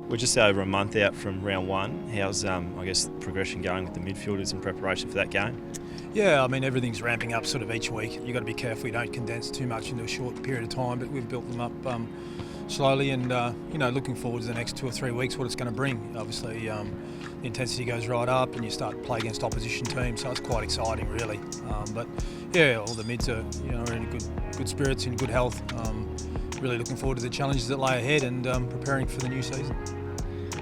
We're just over a month out from round one. How's, progression going with the midfielders in preparation for that game? Yeah, I mean, everything's ramping up sort of each week. You've got to be careful you don't condense too much into a short period of time, but we've built them up slowly and, looking forward to the next 2 or 3 weeks, what it's going to bring. Obviously, the intensity goes right up and you start to play against opposition teams, so it's quite exciting, really. But, yeah, all the mids are, in good spirits, in good health. Really looking forward to the challenges that lay ahead and preparing for the new season.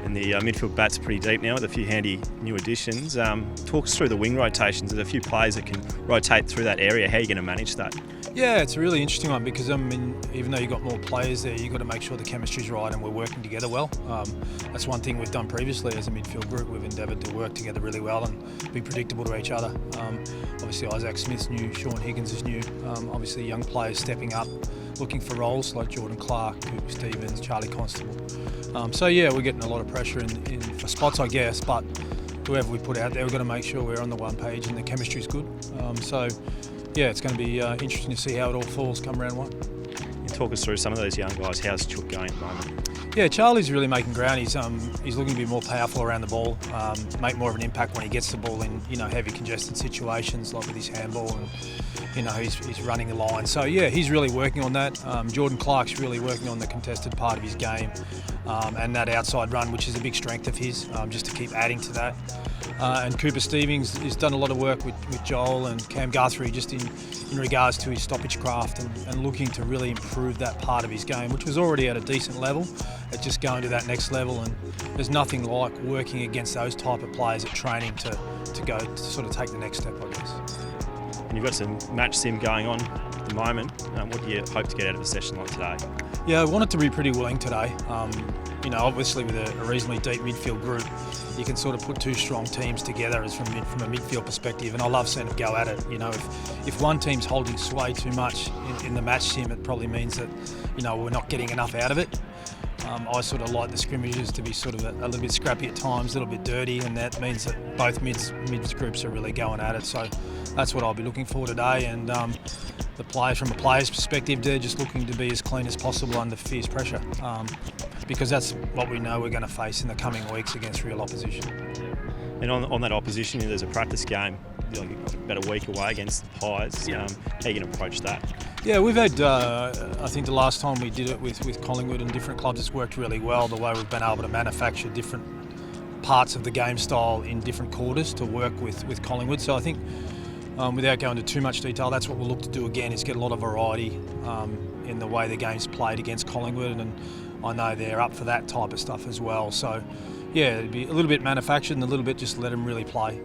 And the midfield bat's pretty deep now with a few handy new additions. Talk us through the wing rotations. There's a few players that can rotate through that area. How are you going to manage that? Yeah, it's a really interesting one because, even though you've got more players there, you've got to make sure the chemistry's right and we're working together well. That's one thing we've done previously as a midfield group. We've endeavoured to work together really well and be predictable to each other. Obviously, Isaac Smith's new, Sean Higgins is new. Obviously, young players stepping up, looking for roles like Jordan Clark, Cooper Stephens, Charlie Constable. We're getting a lot of pressure in for spots, I guess, but whoever we put out there, we've got to make sure we're on the one page and the chemistry's good. It's going to be interesting to see how it all falls come round one. Talk us through some of those young guys. How's Chook going at the moment? Yeah, Charlie's really making ground. He's looking to be more powerful around the ball, make more of an impact when he gets the ball in heavy congested situations like with his handball, and he's running the line. So yeah, he's really working on that. Jordan Clark's really working on the contested part of his game and that outside run, which is a big strength of his, just to keep adding to that. And Cooper Stephens has done a lot of work with Joel and Cam Guthrie just in regards to his stoppage craft and looking to really improve that part of his game, which was already at a decent level. It's just going to that next level, and there's nothing like working against those type of players at training to go to sort of take the next step, I guess. And you've got some match sim going on at the moment. What do you hope to get out of a session like today? Yeah, I want it to be pretty willing today. Obviously with a reasonably deep midfield group, you can sort of put two strong teams together from a midfield perspective, and I love seeing them go at it. If one team's holding sway too much in the match sim, it probably means that we're not getting enough out of it. I sort of like the scrimmages to be sort of a little bit scrappy at times, a little bit dirty, and that means that both mids groups are really going at it. So that's what I'll be looking for today. And the players, from a player's perspective, they're just looking to be as clean as possible under fierce pressure, because that's what we know we're going to face in the coming weeks against real opposition. And on that opposition, there's a practice game about a week away against the Pies. Yeah. How are you going to approach that? Yeah, we've had, I think the last time we did it with Collingwood and different clubs, it's worked really well, the way we've been able to manufacture different parts of the game style in different quarters to work with Collingwood. So I think, without going into too much detail, that's what we'll look to do again, is get a lot of variety in the way the game's played against Collingwood, and I know they're up for that type of stuff as well. So yeah, it'd be a little bit manufactured and a little bit just let them really play.